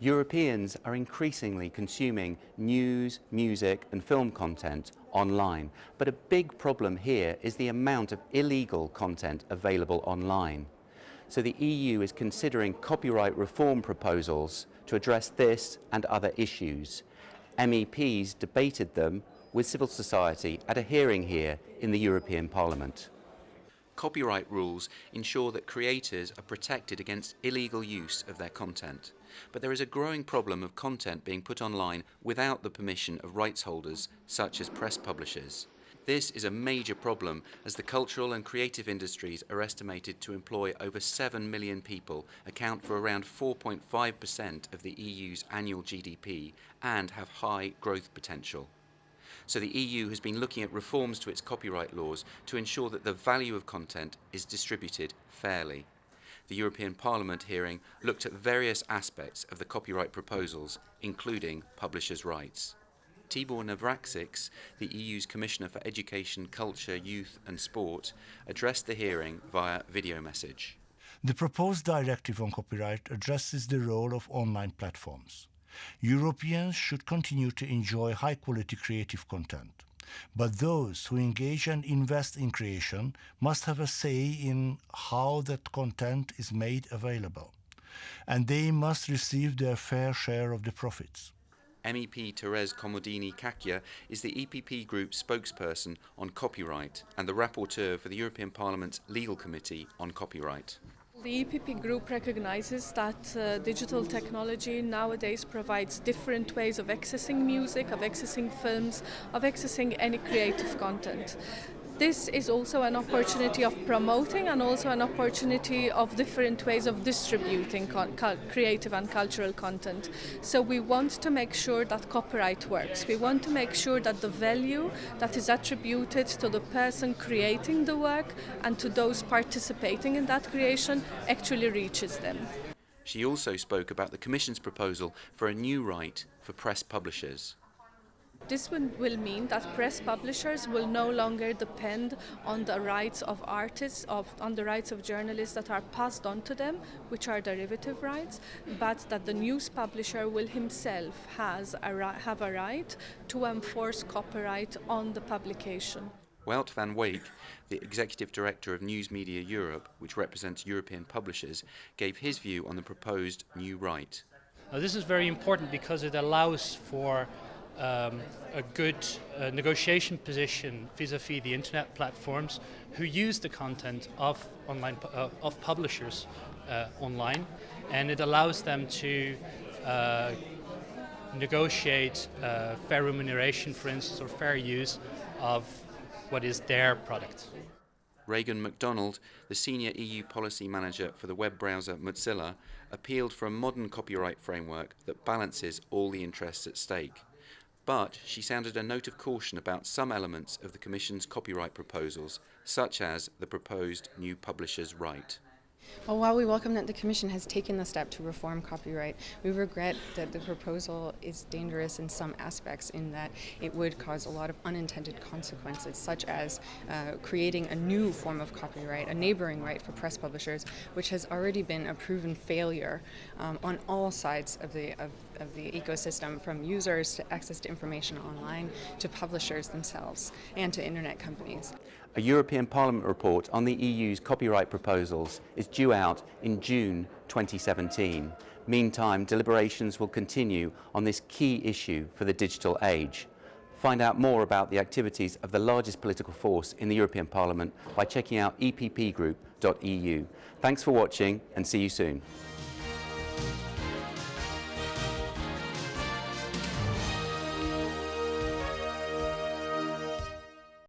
Europeans are increasingly consuming news, music and film content online, but a big problem here is the amount of illegal content available online. So the EU is considering copyright reform proposals to address this and other issues. MEPs debated them with civil society at a hearing here in the European Parliament. Copyright rules ensure that creators are protected against illegal use of their content. But there is a growing problem of content being put online without the permission of rights holders, such as press publishers. This is a major problem as the cultural and creative industries are estimated to employ over 7 million people, account for around 4.5% of the EU's annual GDP, and have high growth potential. So the EU has been looking at reforms to its copyright laws to ensure that the value of content is distributed fairly. The European Parliament hearing looked at various aspects of the copyright proposals, including publishers' rights. Tibor Navracsik, the EU's Commissioner for Education, Culture, Youth and Sport, addressed the hearing via video message. The proposed directive on copyright addresses the role of online platforms. Europeans should continue to enjoy high-quality creative content, but those who engage and invest in creation must have a say in how that content is made available, and they must receive their fair share of the profits. MEP Terez Komodini-Kakya is the EPP Group's spokesperson on copyright and the rapporteur for the European Parliament's Legal Committee on Copyright. The EPP Group recognizes that digital technology nowadays provides different ways of accessing music, of accessing films, of accessing any creative content. This is also an opportunity of promoting and also an opportunity of different ways of distributing creative and cultural content. So we want to make sure that copyright works. We want to make sure that the value that is attributed to the person creating the work and to those participating in that creation actually reaches them. She also spoke about the Commission's proposal for a new right for press publishers. This will mean that press publishers will no longer depend on the rights of artists, on the rights of journalists that are passed on to them, which are derivative rights, but that the news publisher will himself have a right to enforce copyright on the publication. Wout van Weyck, the Executive Director of News Media Europe, which represents European publishers, gave his view on the proposed new right. Now, this is very important because it allows for a good negotiation position vis-à-vis the internet platforms who use the content of publishers online, and it allows them to negotiate fair remuneration, for instance, or fair use of what is their product. Regan MacDonald, the Senior EU Policy Manager for the web browser Mozilla, appealed for a modern copyright framework that balances all the interests at stake. But she sounded a note of caution about some elements of the Commission's copyright proposals, such as the proposed new publisher's right. Well, while we welcome that the Commission has taken the step to reform copyright, we regret that the proposal is dangerous in some aspects in that it would cause a lot of unintended consequences, such as creating a new form of copyright, a neighboring right for press publishers, which has already been a proven failure on all sides of the ecosystem, from users to access to information online to publishers themselves and to internet companies. A European Parliament report on the EU's copyright proposals is due out in June 2017. Meantime, deliberations will continue on this key issue for the digital age. Find out more about the activities of the largest political force in the European Parliament by checking out eppgroup.eu. Thanks for watching and see you soon.